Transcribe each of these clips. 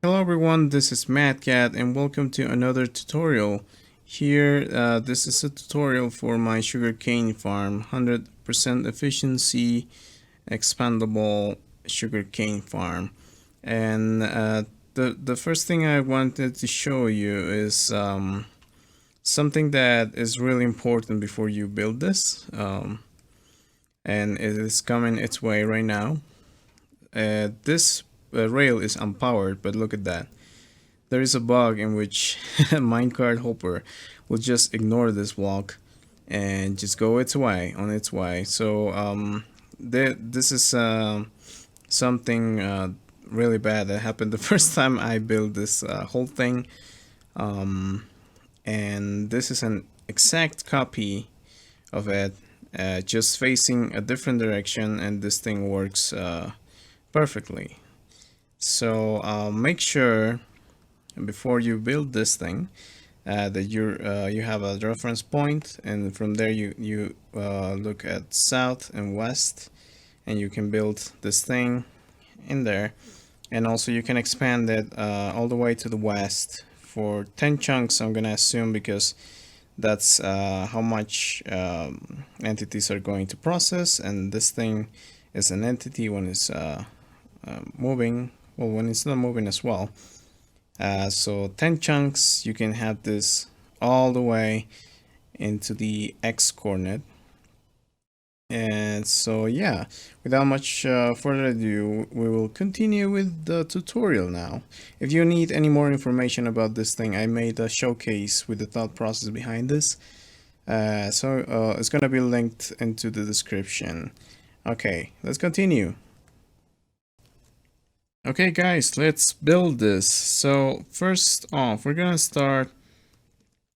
Hello everyone, this is MadCat and welcome to another tutorial. Here, this is a tutorial for my sugarcane farm, 100% efficiency, expandable sugarcane farm. And the first thing I wanted to show you is something that is really important before you build this. And it is coming its way right now. This rail is unpowered, but look at that. There is a bug in which minecart hopper will just ignore this block and just go its way on its way. So this is something really bad that happened the first time I built this whole thing. um, and this is an exact copy of it, just facing a different direction, and this thing works perfectly. So make sure before you build this thing that you have a reference point, and from there you look at south and west, and you can build this thing in there. And also you can expand it all the way to the west for 10 chunks, I'm gonna assume, because that's how much entities are going to process, and this thing is an entity when it's moving, well, when it's not moving as well. So 10 chunks, you can have this all the way into the X coordinate. And so yeah, without much further ado, we will continue with the tutorial now. If you need any more information about this thing, I made a showcase with the thought process behind this. It's gonna be linked into the description. Okay, let's continue. Okay guys, let's build this. So first off, we're gonna start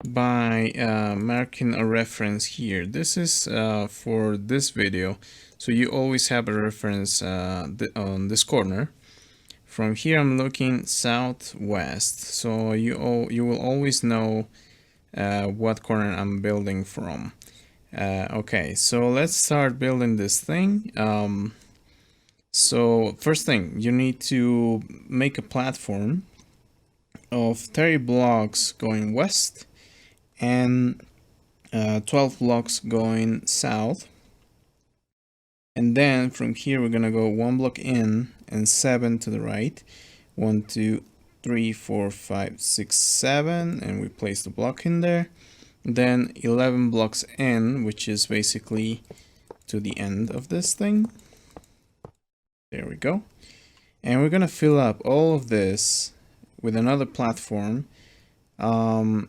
by marking a reference here. This is for this video, so you always have a reference on this corner. From here I'm looking southwest, so you will always know what corner I'm building from. Okay, so let's start building this thing. So first thing, you need to make a platform of 30 blocks going west and 12 blocks going south. And then from here we're gonna go 1 block in and 7 to the right. 1 2 3 4 5 6 7, and we place the block in there. Then 11 blocks in, which is basically to the end of this thing. There we go. And we're gonna fill up all of this with another platform all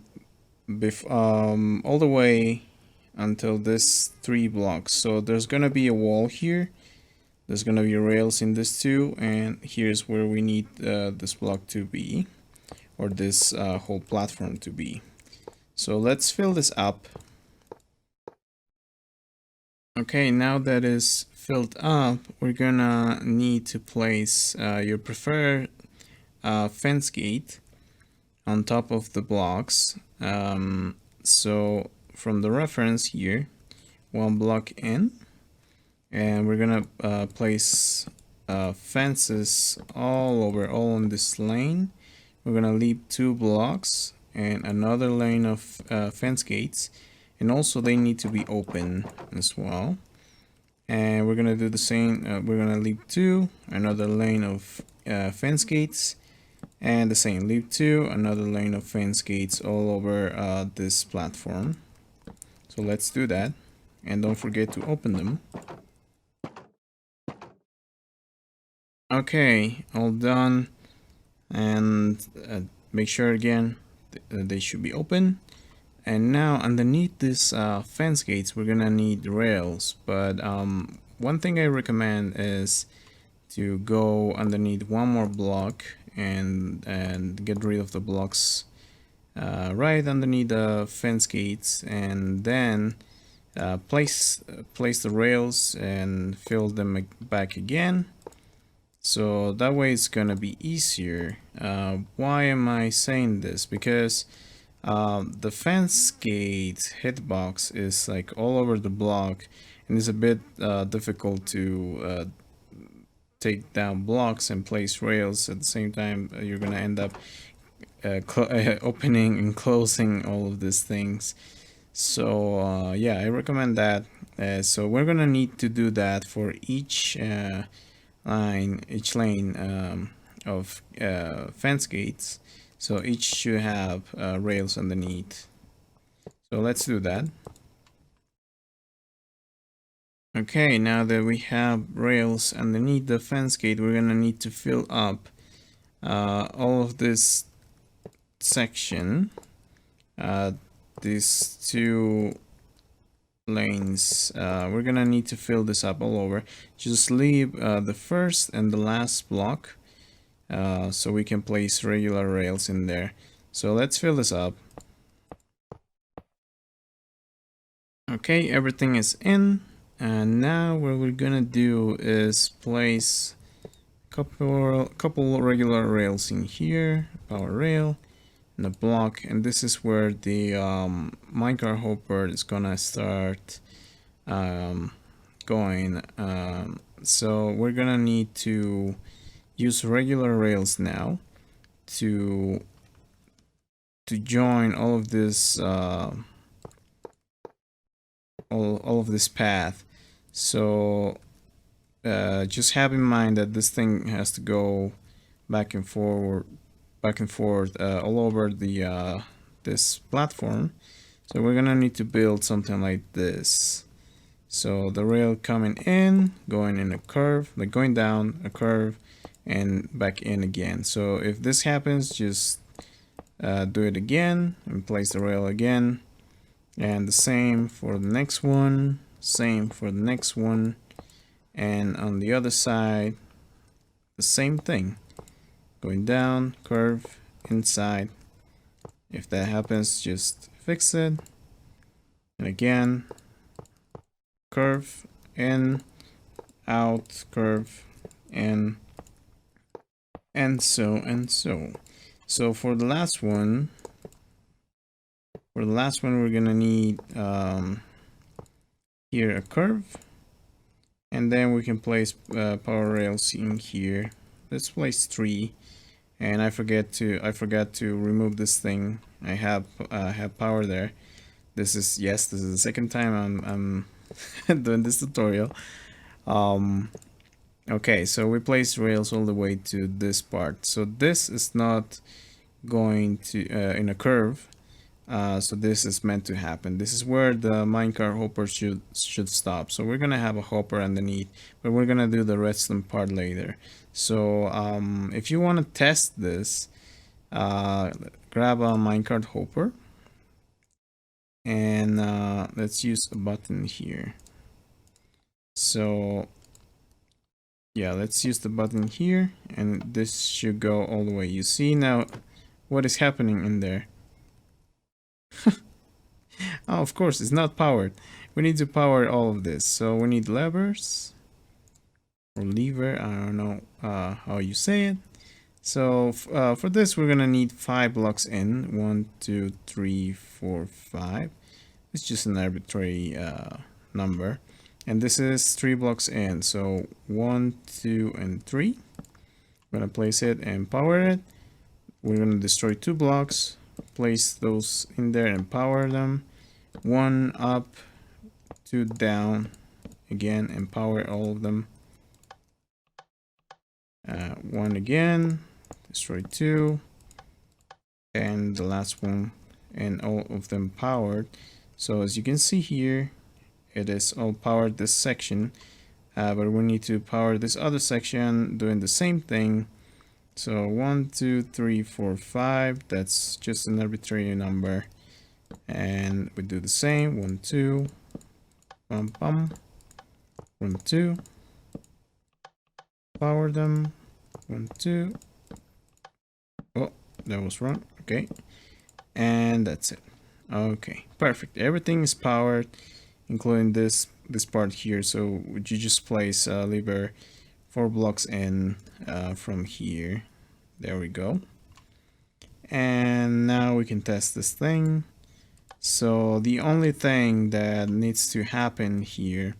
the way until this 3 blocks. So there's gonna be a wall here, there's gonna be rails in this too, and here's where we need this block to be, or this whole platform to be. So let's fill this up. Okay, now that is filled up, we're gonna need to place your preferred fence gate on top of the blocks. So from the reference here, 1 block in, and we're gonna place fences all on this lane. We're gonna leave 2 blocks and another lane of fence gates, and also they need to be open as well. And we're gonna do the same. We're gonna leave 2, another lane of fence gates, and the same, leave 2, another lane of fence gates all over this platform. So let's do that, and don't forget to open them. Okay, all done, and make sure again they should be open. And now underneath this fence gates we're gonna need rails, but one thing I recommend is to go underneath 1 more block and get rid of the blocks right underneath the fence gates, and then place the rails and fill them back again. So that way it's gonna be easier. Why am I saying this? Because the fence gate hitbox is like all over the block, and it's a bit difficult take down blocks and place rails at the same time, you're gonna end up opening and closing all of these things. So yeah, I recommend that. So we're gonna need to do that for each lane of fence gates. So each should have rails underneath. So let's do that. Okay, now that we have rails underneath the fence gate, we're gonna need to fill up all of this section, these two lanes. We're gonna need to fill this up all over. Just leave the first and the last block so we can place regular rails in there. So let's fill this up. Okay, everything is in, and now what we're gonna do is place couple regular rails in here, power rail, and a block, and this is where the minecart hopper is gonna start going. So we're gonna need to use regular rails now to join all of this all of this path. So just have in mind that this thing has to go back and forth all over the this platform. So we're gonna need to build something like this. So the rail coming in, going in a curve, like going down a curve and back in again. So if this happens, just do it again and place the rail again, and the same for the next one, same for the next one, and on the other side the same thing, going down, curve, inside. If that happens, just fix it, and again, curve, in, out, curve, in, and so and so. So for the last one, we're gonna need here a curve, and then we can place power rails in here. Let's place 3, and I forgot to remove this thing. I have power there. This is the second time I'm doing this tutorial. Okay, so we place rails all the way to this part. So this is not going to in a curve. So this is meant to happen. This is where the minecart hopper should stop. So we're gonna have a hopper underneath, but we're gonna do the redstone part later. So if you want to test this, grab a minecart hopper, and let's use a button here. So yeah, let's use the button here, and this should go all the way. You see now what is happening in there. Oh, of course, it's not powered. We need to power all of this. So we need levers or lever. I don't know how you say it. So for this, we're gonna need 5 blocks in. 1, 2, 3, 4, 5. It's just an arbitrary number. And this is 3 blocks in. So 1, 2, and 3. I'm gonna place it and power it. We're gonna destroy 2 blocks. Place those in there and power them. 1 up, 2 down again, and power all of them. 1 again, destroy 2, and the last one, and all of them powered. So as you can see here, it is all powered this section, but we need to power this other section doing the same thing. So 1, 2, 3, 4, 5. That's just an arbitrary number, and we do the same. 1, 2, bum bum, 1, 2. Power them. 1, 2. Oh, that was wrong. Okay, and that's it. Okay, perfect. Everything is powered, including this part here. So you just place a lever 4 blocks in from here. There we go. And now we can test this thing. So the only thing that needs to happen here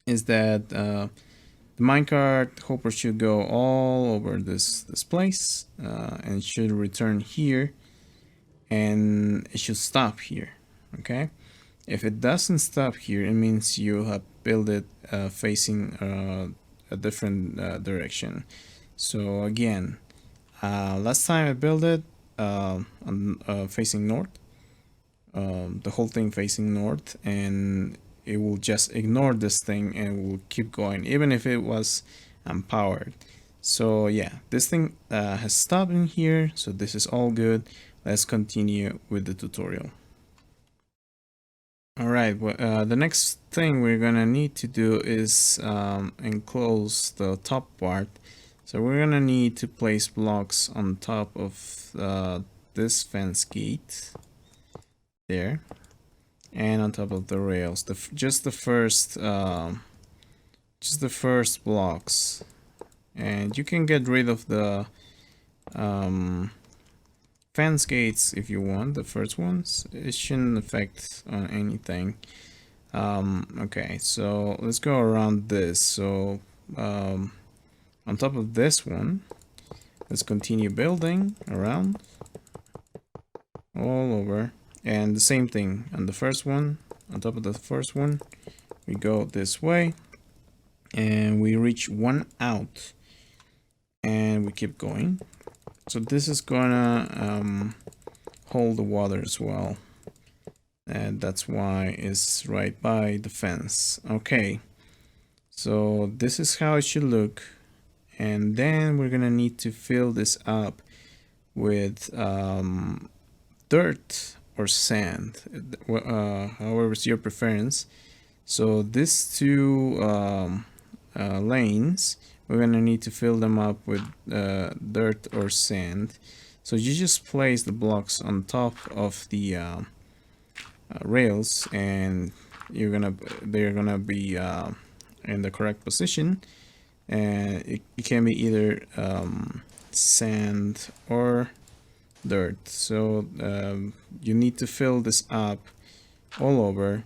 is that The minecart hopper should go all over this place, and should return here, and it should stop here. Okay, if it doesn't stop here, it means you have built it facing a different direction. So again, last time I built it facing north, the whole thing facing north, and it will just ignore this thing and will keep going even if it was powered. So yeah, this thing has stopped in here, so this is all good. Let's continue with the tutorial. Alright, well, the next thing we're gonna need to do is enclose the top part. So we're gonna need to place blocks on top of this fence gate there, and on top of the rails. Just the first blocks, and you can get rid of the fence gates if you want. The first ones, it shouldn't affect on anything. Okay, so let's go around this. So on top of this one, let's continue building around all over, and the same thing on the first one. On top of the first one, we go this way and we reach one out, and we keep going. So this is gonna hold the water as well, and that's why it's right by the fence. Okay, so this is how it should look, and then we're gonna need to fill this up with dirt or sand, however is your preference. So these two lanes, we're gonna need to fill them up with dirt or sand. So you just place the blocks on top of the rails, and they're gonna be in the correct position, and it can be either sand or dirt. So you need to fill this up all over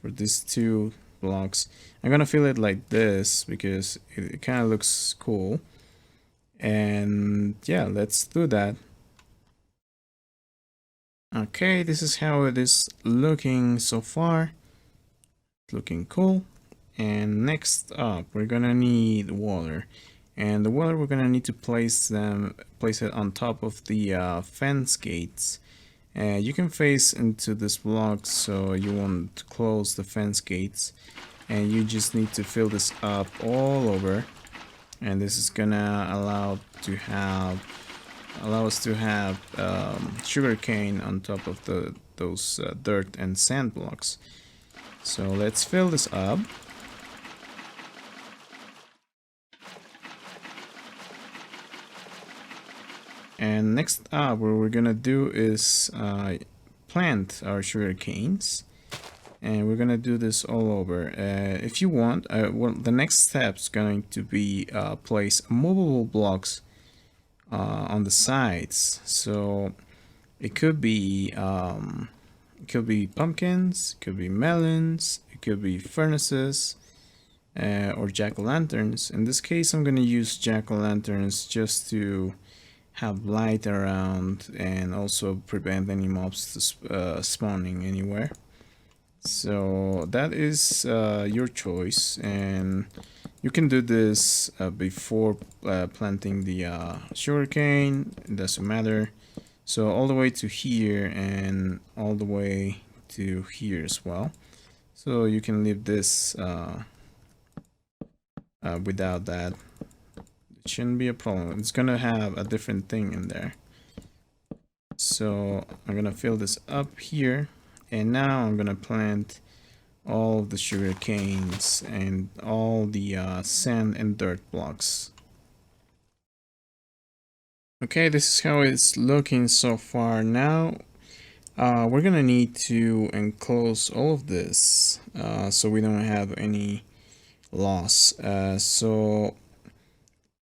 for these two blocks. I'm gonna fill it like this because it kind of looks cool, and yeah, let's do that. Okay, this is how it is looking so far. It's looking cool. And next up, we're gonna need water, and the water we're gonna need to place it on top of the fence gates. You can face into this block so you won't close the fence gates, and you just need to fill this up all over, and this is gonna allow us to have sugar cane on top of those dirt and sand blocks. So let's fill this up. And next up, what we're gonna do is plant our sugar canes, and we're gonna do this all over. If you want, well, the next step is going to be place movable blocks on the sides. So it could be pumpkins, it could be melons, it could be furnaces, or jack-o'-lanterns. In this case, I'm gonna use jack-o'-lanterns just to have light around and also prevent any mobs to spawning anywhere. So that is your choice, and you can do this before planting the sugarcane. It doesn't matter. So all the way to here and all the way to here as well. So you can leave this without that. It shouldn't be a problem. It's gonna have a different thing in there. So I'm gonna fill this up here, and now I'm gonna plant all of the sugar canes and all the sand and dirt blocks. Okay, this is how it's looking so far. Now we're gonna need to enclose all of this so we don't have any loss. So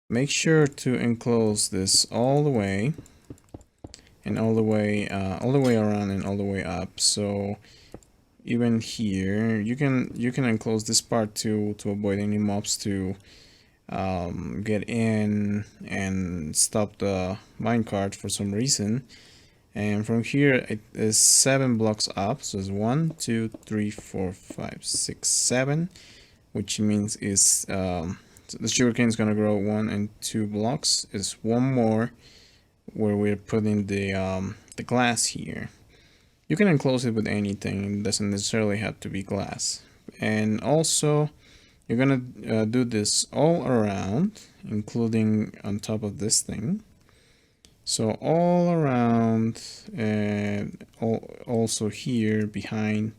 make sure to enclose this all the way, and all the way around and all the way up. So even here, you can enclose this part to avoid any mobs to get in and stop the minecart for some reason. And from here it is 7 blocks up, so it's 1 2 3 4 5 6 7, which means is so the sugarcane is gonna grow 1 and 2 blocks. Is one more where we're putting the glass here. You can enclose it with anything, it doesn't necessarily have to be glass. And also you're gonna do this all around, including on top of this thing. So all around, and also here behind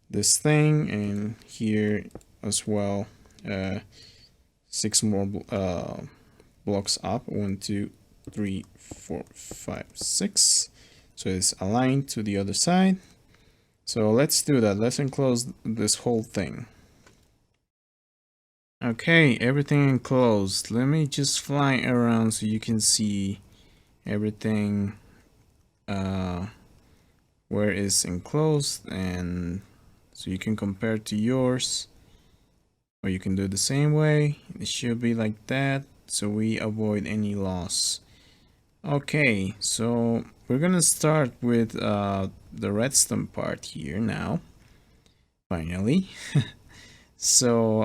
this thing, and here as well. 6 more blocks up. 1 2 3 4 5 6. So it's aligned to the other side. So let's do that. Let's enclose this whole thing. Okay, everything enclosed. Let me just fly around so you can see everything where it's enclosed, and so you can compare to yours, or you can do it the same way. It should be like that, so we avoid any loss. Okay, so we're gonna start with the redstone part here now, finally. So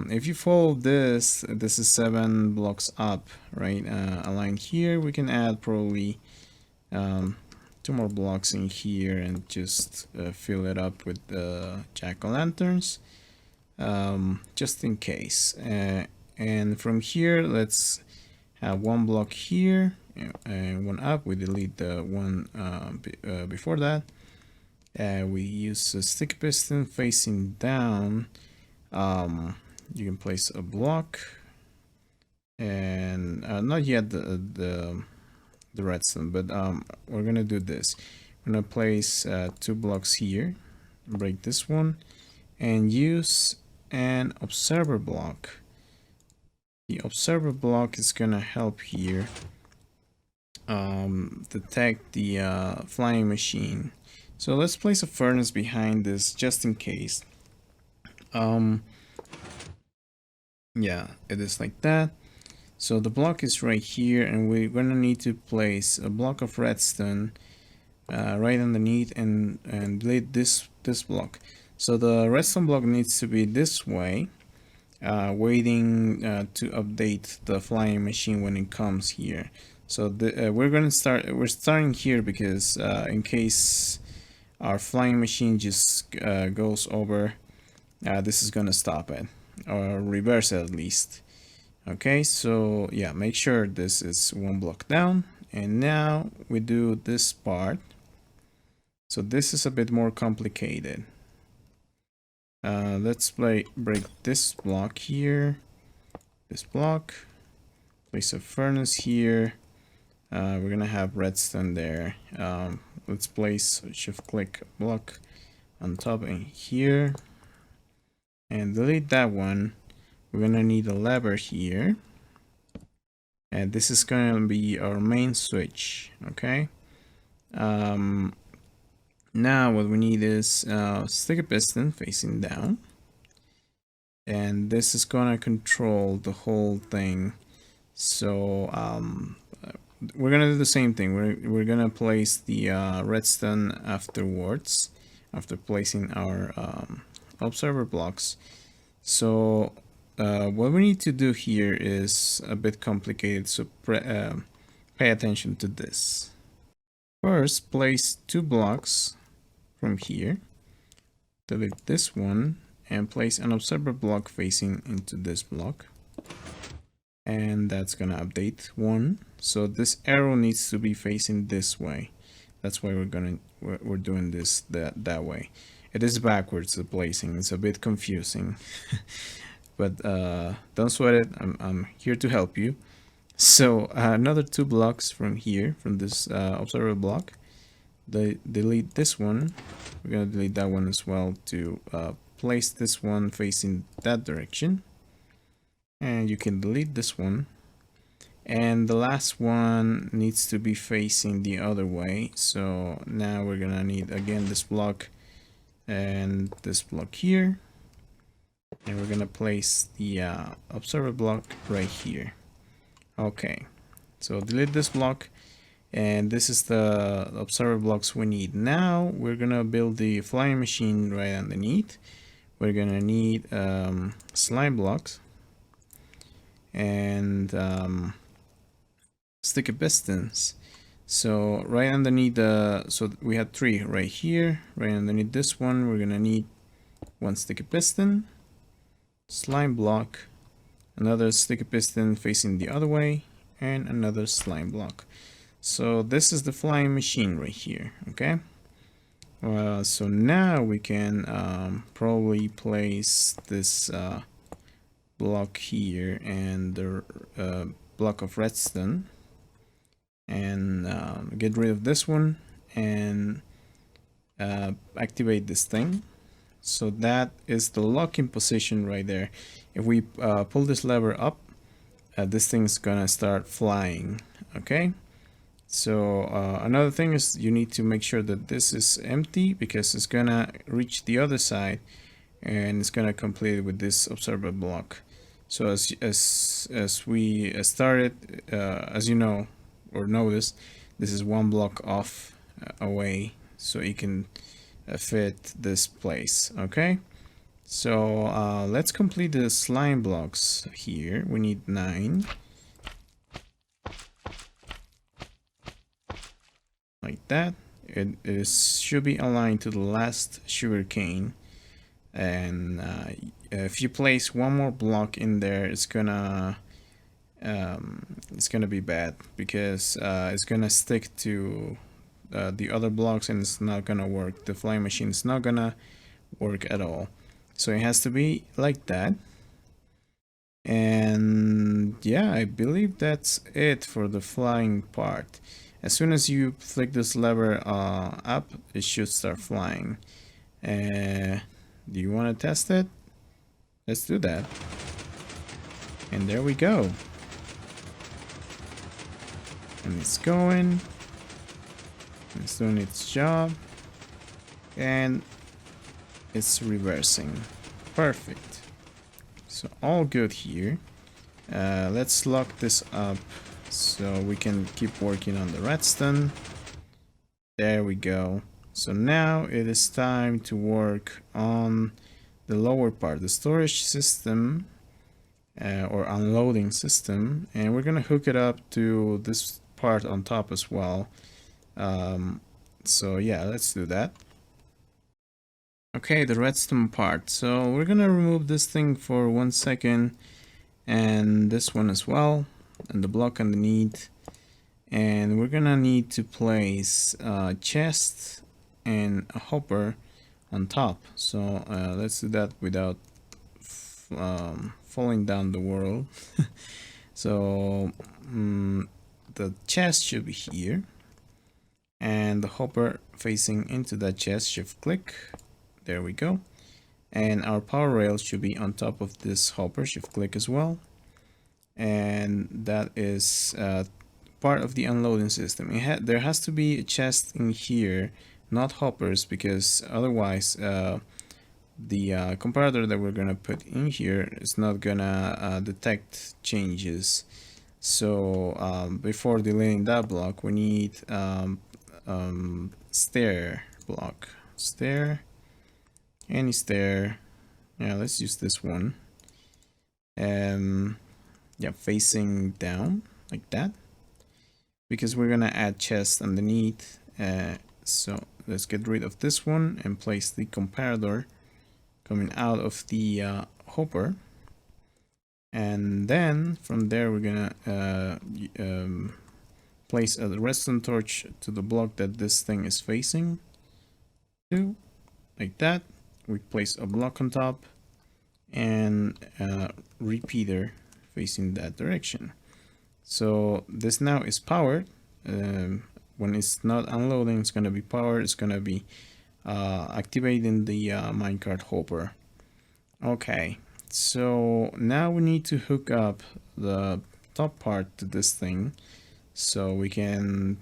if you follow this, this is 7 blocks up, right? Aligned here, we can add probably 2 more blocks in here and just fill it up with the jack-o'-lanterns, just in case. And from here, let's have 1 block here and 1 up. We delete the one before that. We use a sticky piston facing down. You can place a block, and not yet the redstone, but we're gonna do this. I'm gonna place 2 blocks here, break this one, and use an observer block. The observer block is gonna help here detect the flying machine. So let's place a furnace behind this just in case. Yeah, it is like that. So the block is right here, and we're gonna need to place a block of redstone right underneath and delete this block. So the redstone block needs to be this way, waiting to update the flying machine when it comes here. So we're starting here because in case our flying machine just goes over, this is gonna stop it, or reverse it at least. Okay, so yeah, make sure this is 1 block down, and now we do this part. So this is a bit more complicated. Let's break this block here, this block, place a furnace here. We're gonna have redstone there. Let's place shift click block on top and here, and delete that one. We're gonna need a lever here, and this is gonna be our main switch. Okay, now what we need is sticky piston facing down, and this is gonna control the whole thing. So we're gonna do the same thing. We're gonna place the redstone afterwards, after placing our observer blocks. So what we need to do here is a bit complicated, so pay attention to this. First, place 2 blocks from here, delete this one, and place an observer block facing into this block, and that's gonna update 1. So this arrow needs to be facing this way. That's why we're doing this that way. It is backwards, the placing. It's a bit confusing. But don't sweat it. I'm here to help you. So another 2 blocks from here, from this observer block. Delete this one. We're gonna delete that one as well to place this one facing that direction. And you can delete this one. And the last one needs to be facing the other way. So now we're gonna need again this block and this block here. And we're gonna place the observer block right here. Okay, so delete this block, and this is the observer blocks we need. Now we're gonna build the flying machine right underneath. We're gonna need slime blocks and sticky pistons. So right underneath so we had 3 right here. Right underneath this one, we're gonna need 1 sticky piston, slime block, another sticky piston facing the other way, and another slime block. So this is the flying machine right here. Okay. So now we can probably place this block here and the block of redstone, and get rid of this one and activate this thing. So that is the locking position right there. If we pull this lever up, this thing's gonna start flying. Okay. So another thing is you need to make sure that this is empty, because it's gonna reach the other side and it's gonna complete it with this observer block. So as we started, as you know or notice, this is 1 block off away, so you can fit this place. Okay. So let's complete the slime blocks here. We need 9. Like that. It should be aligned to the last sugar cane, and if you place 1 more block in there, it's gonna be bad, because it's gonna stick to the other blocks and it's not gonna work. The flying machine is not gonna work at all. So it has to be like that. And yeah, I believe that's it for the flying part. As soon as you flick this lever up, it should start flying. Do you want to test it? Let's do that. And there we go. And it's going. It's doing its job. And it's reversing. Perfect. So all good here. Let's lock this up so we can keep working on the redstone. There we go. So now it is time to work on the lower part, the storage system or unloading system, and we're gonna hook it up to this part on top as well. So yeah, let's do that. Okay, the redstone part. So we're gonna remove this thing for 1 second, and this one as well, and the block underneath. And we're gonna need to place a chest and a hopper on top. So let's do that without falling down the world. So the chest should be here, and the hopper facing into that chest. Shift click. There we go. And our power rail should be on top of this hopper. Shift click as well. And that is part of the unloading system. There has to be a chest in here, not hoppers, because otherwise the comparator that we're gonna put in here is not gonna detect changes. So before deleting that block, we need stair block. Stair, any stair. Yeah, let's use this one. Yeah, facing down like that, because we're gonna add chest underneath. So let's get rid of this one and place the comparator coming out of the hopper, and then from there we're gonna place a redstone torch to the block that this thing is facing to, like that. We place a block on top and a repeater facing that direction. So this now is powered. When it's not unloading, it's going to be powered. It's going to be activating the minecart hopper. Okay, so now we need to hook up the top part to this thing so we can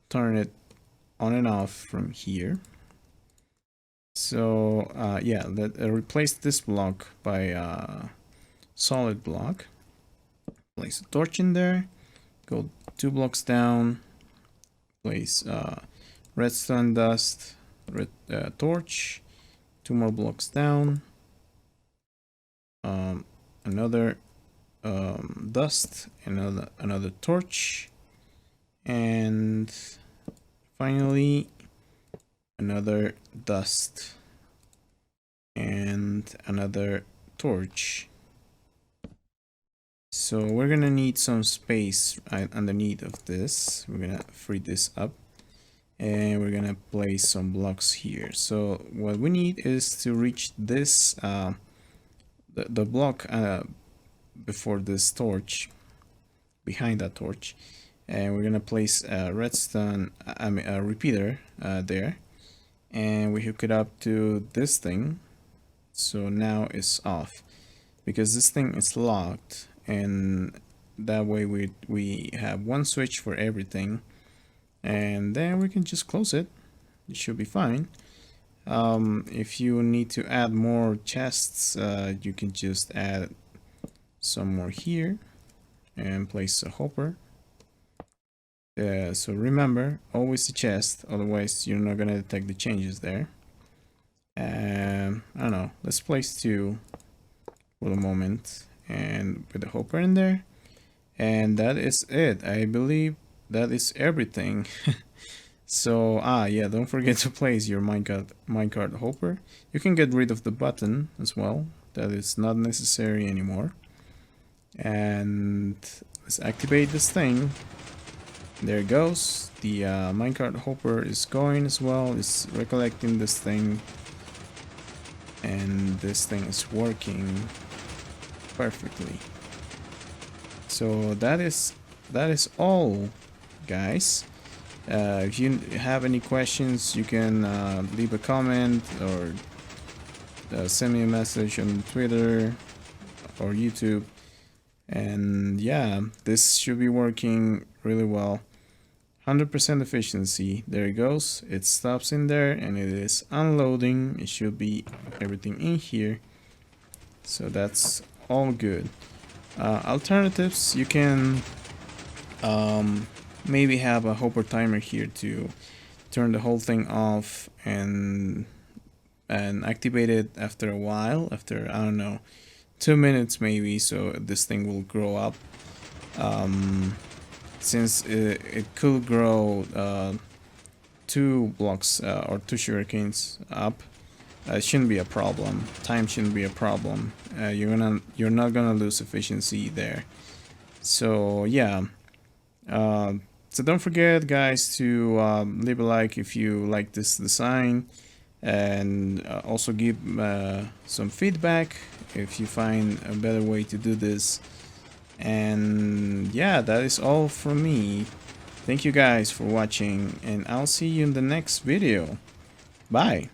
turn it on and off from here. So yeah, let replace this block by solid block. Place a torch in there. Go 2 blocks down. Place redstone dust, torch. 2 more blocks down. Another dust, another torch, and finally another dust and another torch. So we're gonna need some space underneath of this. We're gonna free this up and we're gonna place some blocks here. So what we need is to reach this the block before this torch, behind that torch, and we're gonna place a redstone, a repeater there, and we hook it up to this thing. So now it's off because this thing is locked, and that way we have one switch for everything, and then we can just close it. It should be fine. If you need to add more chests, you can just add some more here and place a hopper. So remember, always the chest, otherwise you're not gonna detect the changes there. I don't know, let's place 2 for the moment and put the hopper in there, and that is it. I believe that is everything. So yeah, don't forget to place your minecart hopper. You can get rid of the button as well, that is not necessary anymore. And let's activate this thing. There it goes. The minecart hopper is going as well. It's recollecting this thing, and this thing is working perfectly. So that is all, guys. If you have any questions, you can leave a comment or send me a message on Twitter or YouTube. And yeah, this should be working really well. 100% efficiency. There it goes. It stops in there and it is unloading. It should be everything in here. So that's all good. Alternatives, you can maybe have a hopper timer here to turn the whole thing off and activate it after a while, after I don't know, 2 minutes maybe, so this thing will grow up. Since it could grow 2 blocks or 2 sugarcanes up, it shouldn't be a problem. Time shouldn't be a problem. You're not gonna lose efficiency there. So yeah. So don't forget, guys, to leave a like if you like this design, and also give some feedback if you find a better way to do this. And yeah, that is all from me. Thank you guys for watching, and I'll see you in the next video. Bye.